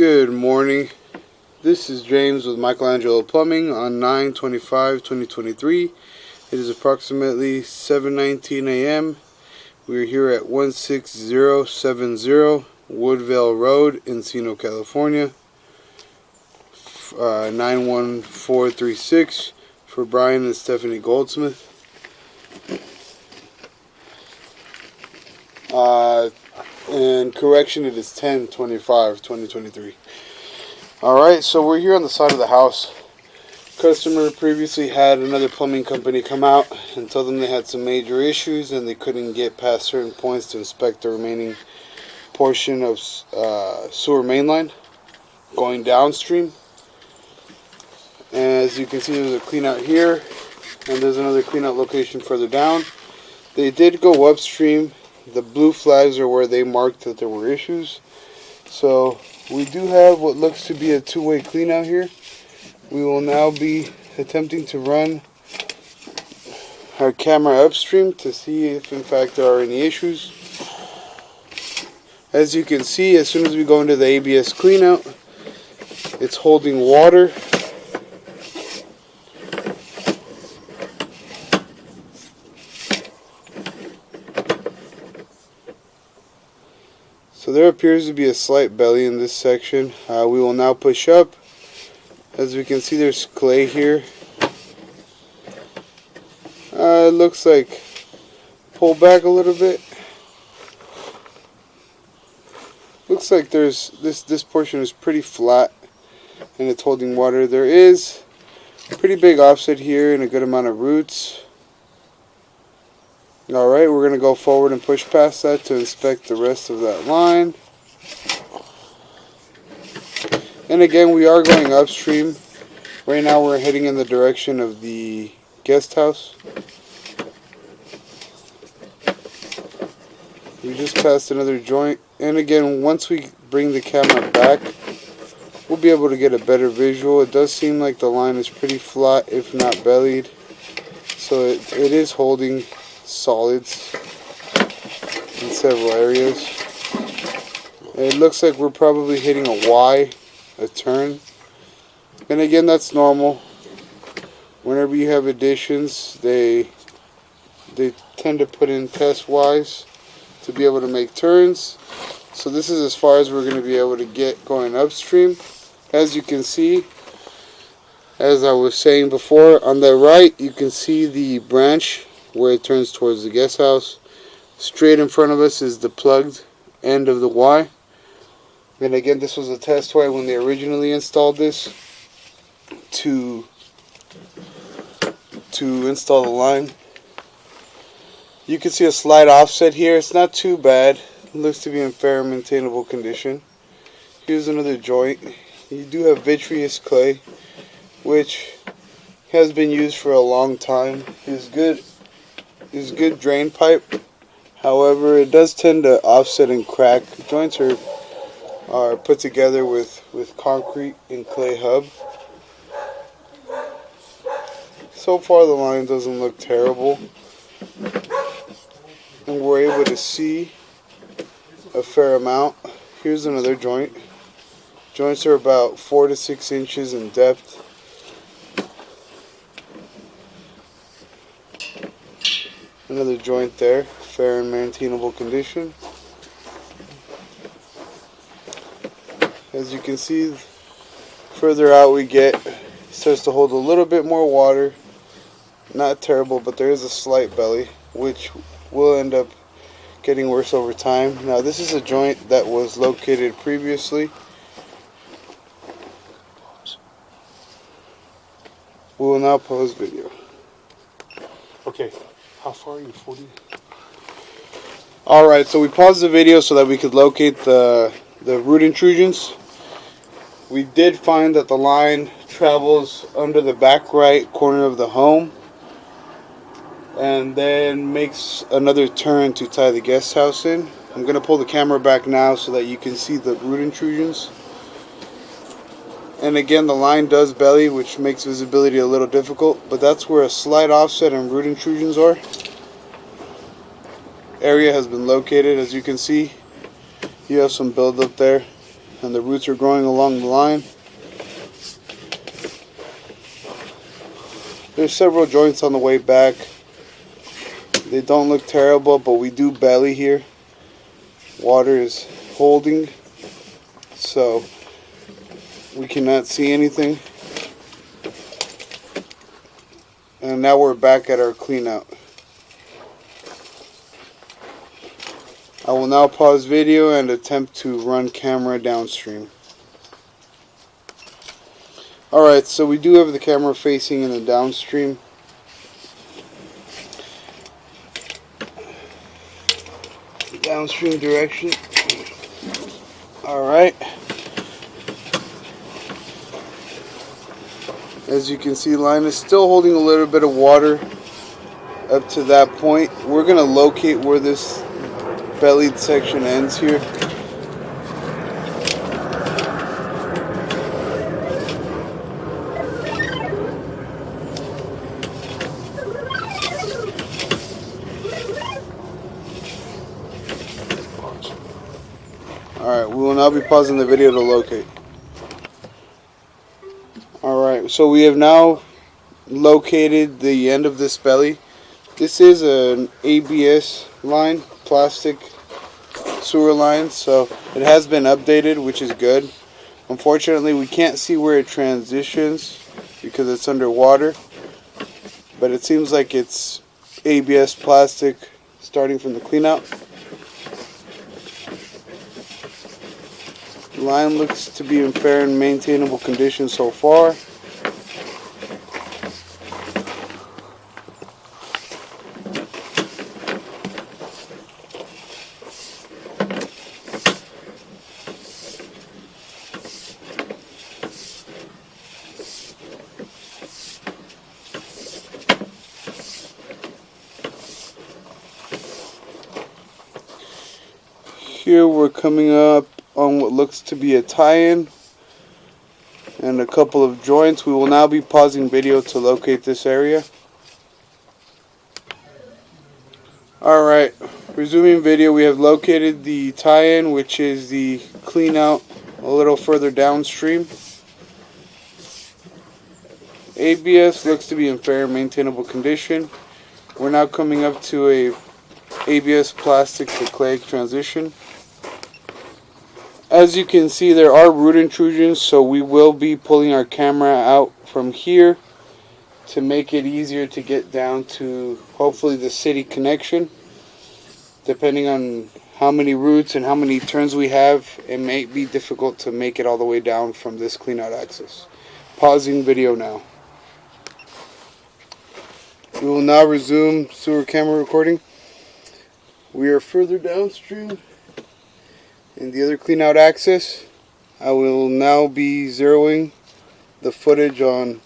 Good morning. This is James with Michelangelo Plumbing on 9/25/2023. It is approximately 7:19 a.m. We are here at 16070 Woodvale Rd Encino, California. 91436 for Brian and Stephanie Goldsmith. And correction, it is 10/25/2023. Alright, so we're here on the side of the house. Customer previously had another plumbing company come out and tell them they had some major issues and they couldn't get past certain points to inspect the remaining portion of sewer main line going downstream. And as you can see, there's a clean out here and there's another clean out location further down. They did go upstream. The blue flags are where they marked that there were issues. So we do have what looks to be a two-way clean out here. We will now be attempting to run our camera upstream to see if in fact there are any issues. As you can see, as soon as we go into the ABS clean out, it's holding water. So there appears to be a slight belly in this section. We will now push up. As we can see, there's clay here. It looks like pull back a little bit. Looks like there's this portion is pretty flat and it's holding water. There is a pretty big offset here and a good amount of roots. Alright, we're going to go forward and push past that to inspect the rest of that line. And again, we are going upstream. Right now we're heading in the direction of the guest house. We just passed another joint. And again, once we bring the camera back, we'll be able to get a better visual. It does seem like the line is pretty flat, if not bellied. So it is holding solids in several areas. It looks like we're probably hitting a Y, a turn, and again, that's normal. Whenever you have additions, they tend to put in test Ys to be able to make turns. So this is as far as we're going to be able to get going upstream. As you can see, as I was saying before, on the right you can see the branch where it turns towards the guest house. Straight in front of us is the plugged end of the Y. And again, this was a test Y when they originally installed this to install the line. You can see a slight offset here. It's not too bad. It looks to be in fair maintainable condition. Here's another joint. You do have vitreous clay, which has been used for a long time. It's good drain pipe. However, it does tend to offset and crack. Joints are put together with concrete and clay hub. So far the line doesn't look terrible, and we're able to see a fair amount. Here's another joint. Joints are about 4 to 6 inches in depth. Another joint there, fair and maintainable condition. As you can see, further out we get, it starts to hold a little bit more water. Not terrible, but there is a slight belly, which will end up getting worse over time. Now this is a joint that was located previously. We will now pause video. Okay. How far are you? 40? Alright, so we paused the video so that we could locate the root intrusions. We did find that the line travels under the back right corner of the home and then makes another turn to tie the guest house in. I'm going to pull the camera back now so that you can see the root intrusions. And again, the line does belly, which makes visibility a little difficult, but that's where a slight offset and root intrusions are. Area has been located. As you can see, you have some buildup there. and the roots are growing along the line. There's several joints on the way back. They don't look terrible, but we do belly here. Water is holding, so we cannot see anything. And now we're back at our clean out. I will now pause video and attempt to run camera downstream. Alright, so we do have the camera facing in the downstream. The downstream direction. Alright. As you can see, the line is still holding a little bit of water up to that point. We're going to locate where this bellied section ends here. Alright, we will now be pausing the video to locate. Alright, so we have now located the end of this belly. This is an ABS line, plastic sewer line, so it has been updated, which is good. Unfortunately, we can't see where it transitions because it's underwater, but it seems like it's ABS plastic starting from the clean out. The line looks to be in fair and maintainable condition so far. Here we're coming up on what looks to be a tie-in and a couple of joints. We will now be pausing video to locate this area. Alright, resuming video, we have located the tie-in, which is the clean out a little further downstream. ABS looks to be in fair and maintainable condition. We're now coming up to a ABS plastic to clay transition. As you can see, there are root intrusions, so we will be pulling our camera out from here to make it easier to get down to hopefully the city connection. Depending on how many roots and how many turns we have, it may be difficult to make it all the way down from this clean out access. Pausing video now. We will now resume sewer camera recording. We are further downstream in the other clean out access. I will now be zeroing the footage on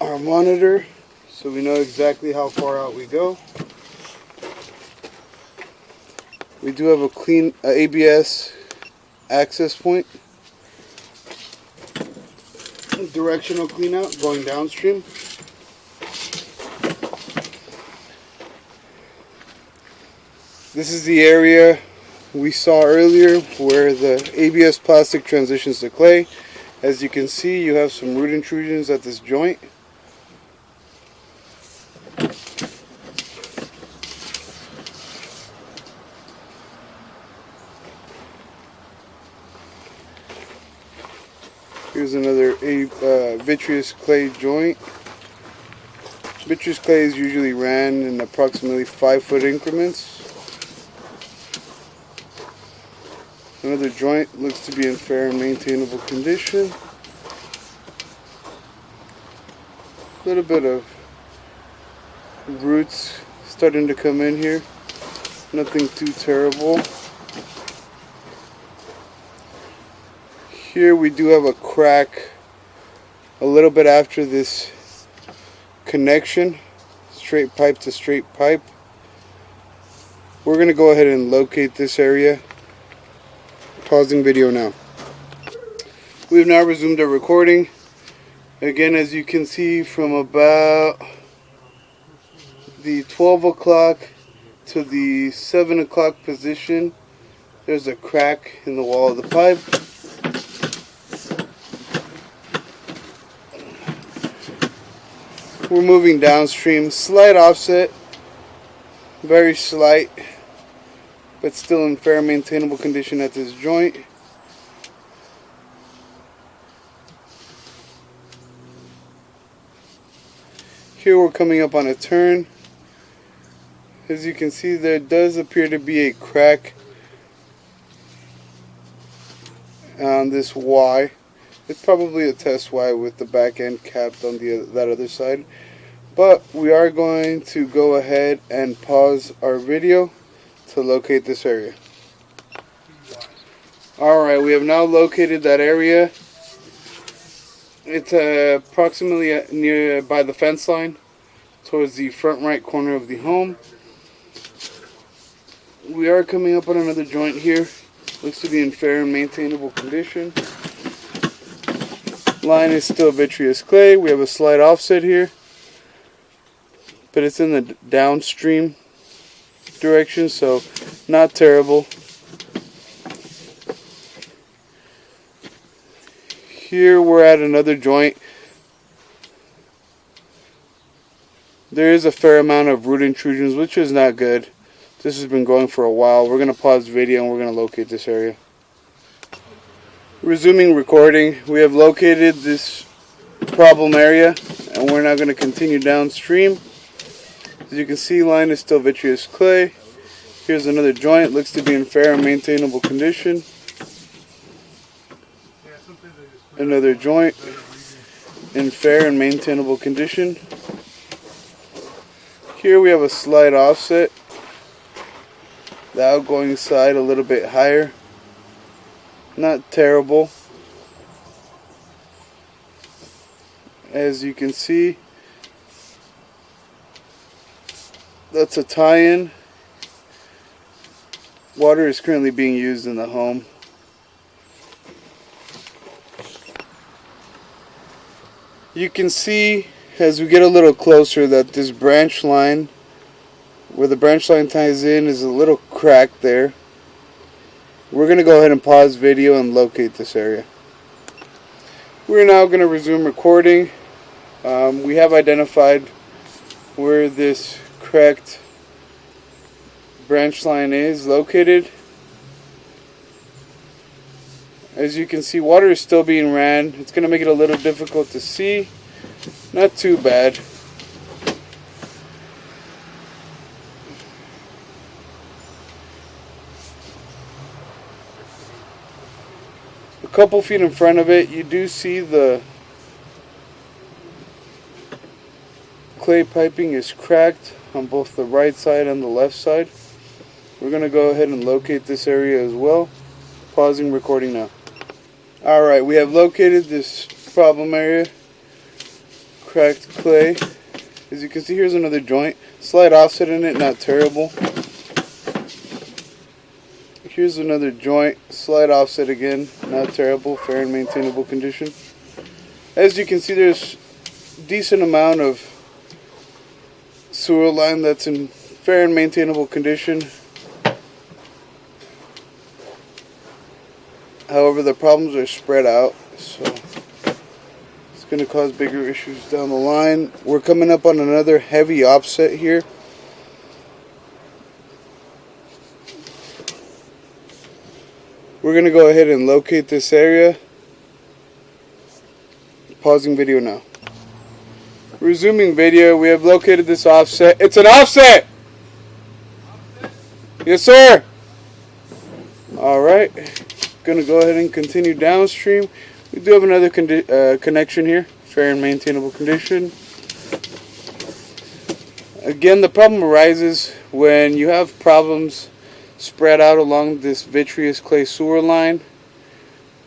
our monitor so we know exactly how far out we go. We do have a clean ABS access point. Directional clean out going downstream. This is the area we saw earlier where the ABS plastic transitions to clay. As you can see, you have some root intrusions at this joint. Here's another vitreous clay joint. Vitreous clay is usually ran in approximately 5-foot increments. Another joint looks to be in fair and maintainable condition. A little bit of roots starting to come in here. Nothing too terrible. Here we do have a crack a little bit after this connection, straight pipe to straight pipe. We're going to go ahead and locate this area. Pausing video now. We've now resumed our recording. Again, as you can see, from about the 12 o'clock to the 7 o'clock position, There's a crack in the wall of the pipe. We're moving downstream, slight offset, very slight, but still in fair maintainable condition at this joint. Here we're coming up on a turn. As you can see, there does appear to be a crack on this Y. It's probably a test Y with the back end capped on that other side. But we are going to go ahead and pause our video to locate this area. Alright, we have now located that area. It's approximately near by the fence line towards the front right corner of the home. We are coming up on another joint here. Looks to be in fair and maintainable condition. Line is still vitreous clay. We have a slight offset here, but it's in the downstream direction, so not terrible. Here we're at another joint. There is a fair amount of root intrusions, which is not good. This has been going for a while. We're going to pause the video and we're going to locate this area. Resuming recording. We have located this problem area and we're now going to continue downstream. As you can see, line is still vitreous clay. Here's another joint. Looks to be in fair and maintainable condition. Another joint in fair and maintainable condition. Here we have a slight offset. The outgoing side a little bit higher. Not terrible. As you can see, that's a tie-in. Water is currently being used in the home. You can see as we get a little closer that this branch line, where the branch line ties in, is a little cracked there. We're going to go ahead and pause video and locate this area. We're now going to resume recording. We have identified where this cracked branch line is located. As you can see, water is still being ran. It's going to make it a little difficult to see. Not too bad. A couple feet in front of it, you do see the clay piping is cracked on both the right side and the left side. We're going to go ahead and locate this area as well. Pausing recording now. Alright, we have located this problem area. Cracked clay. As you can see, here's another joint. Slight offset in it, not terrible. Here's another joint. Slight offset again, not terrible. Fair and maintainable condition. As you can see, there's a decent amount of sewer line that's in fair and maintainable condition. However, the problems are spread out, so it's going to cause bigger issues down the line. We're coming up on another heavy offset here. We're going to go ahead and locate this area. Pausing video now. Resuming video. We have located this offset. It's an offset! Yes, sir! Alright. Going to go ahead and continue downstream. We do have another connection here. Fair and maintainable condition. Again, the problem arises when you have problems spread out along this vitreous clay sewer line,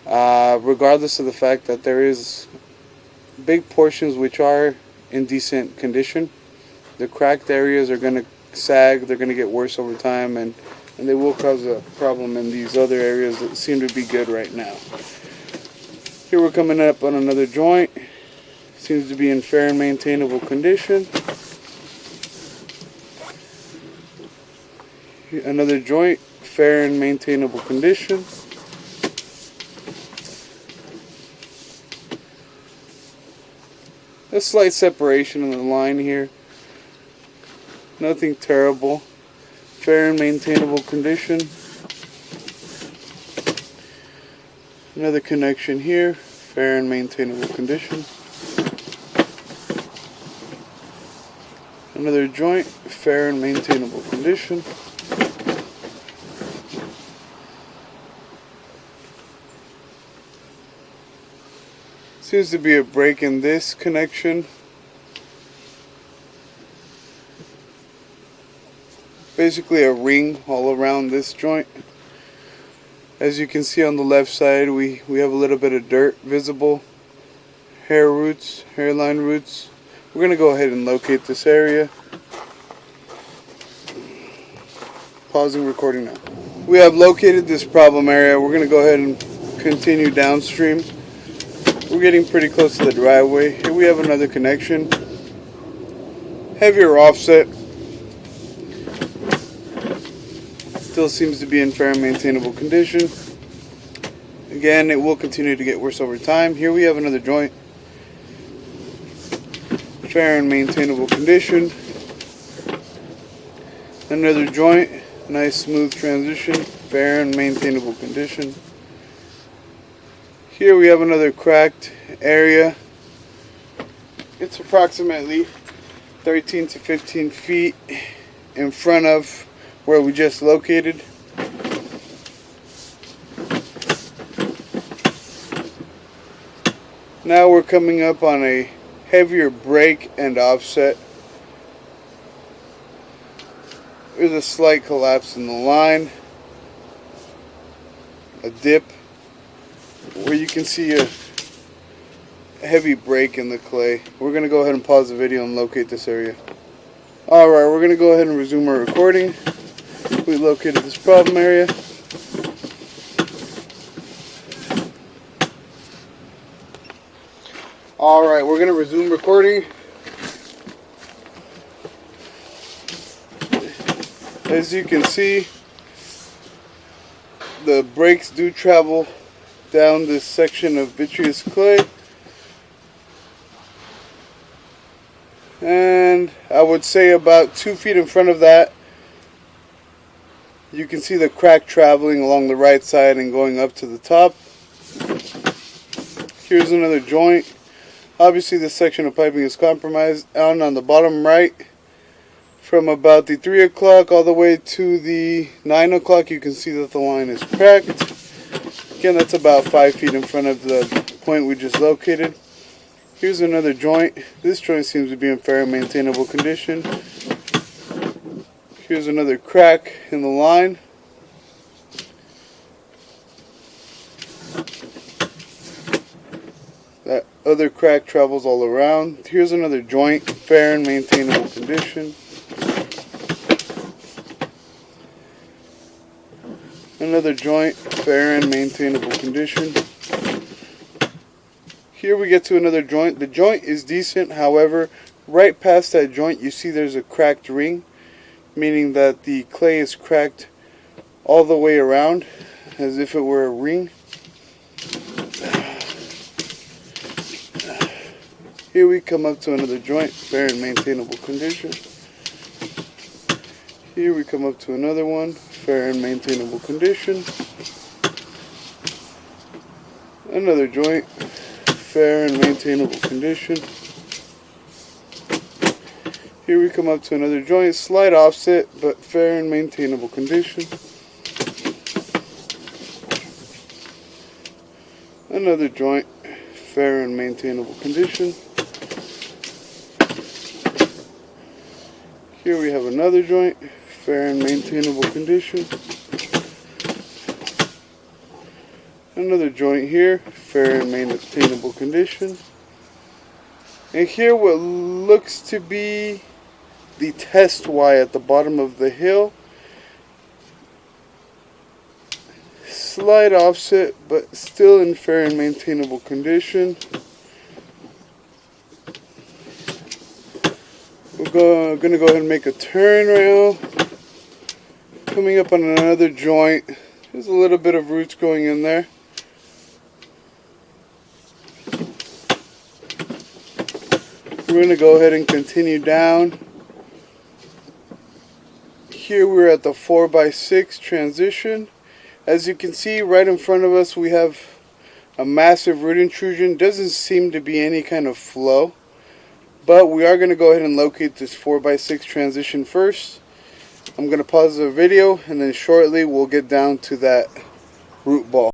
regardless of the fact that there is big portions which are in decent condition. The cracked areas are going to sag, they're going to get worse over time, and they will cause a problem in these other areas that seem to be good right now. Here we're coming up on another joint. Seems to be in fair and maintainable condition. Another joint, fair and maintainable condition. A slight separation in the line here. Nothing terrible. Fair and maintainable condition. Another connection here. Fair and maintainable condition. Another joint. Fair and maintainable condition. Seems to be a break in this connection. Basically a ring all around this joint. As you can see on the left side, we have a little bit of dirt visible. Hairline roots. We're going to go ahead and locate this area. Pausing recording now. We have located this problem area. We're going to go ahead and continue downstream. We're getting pretty close to the driveway. Here we have another connection. Heavier offset. Still seems to be in fair and maintainable condition. Again, it will continue to get worse over time. Here we have another joint. Fair and maintainable condition. Another joint. Nice smooth transition. Fair and maintainable condition. Here we have another cracked area. It's approximately 13 to 15 feet in front of where we just located. Now we're coming up on a heavier break and offset. There's a slight collapse in the line. A dip where you can see a heavy break in the clay. We're going to go ahead and pause the video and locate this area. Alright, we're going to go ahead and resume our recording. We located this problem area. Alright, we're going to resume recording. As you can see, the breaks do travel down this section of vitreous clay, and I would say about 2 feet in front of that you can see the crack traveling along the right side and going up to the top. Here's another joint. Obviously this section of piping is compromised. On the bottom right, from about the 3 o'clock all the way to the 9 o'clock, you can see that the line is cracked. Again, that's about 5 feet in front of the point we just located. Here's another joint. This joint seems to be in fair and maintainable condition. Here's another crack in the line. That other crack travels all around. Here's another joint, fair and maintainable condition. Another joint, fair and maintainable condition. Here we get to another joint. The joint is decent, however, right past that joint you see there's a cracked ring, meaning that the clay is cracked all the way around, as if it were a ring. Here we come up to another joint, fair and maintainable condition. Here we come up to another one, fair and maintainable condition. Another joint, fair and maintainable condition. Here we come up to another joint, slight offset, but fair and maintainable condition. Another joint, fair and maintainable condition. Here we have another joint, fair and maintainable condition. Another joint here, fair and maintainable condition. And here what looks to be the test Y at the bottom of the hill. Slight offset, but still in fair and maintainable condition. We're going to go ahead and make a turn right now. coming up on another joint. There's a little bit of roots going in there. We're going to go ahead and continue down. Here we're at the 4x6 transition. As you can see right in front of us we have a massive root intrusion. Doesn't seem to be any kind of flow. But we are going to go ahead and locate this 4x6 transition first. I'm going to pause the video and then shortly we'll get down to that root ball.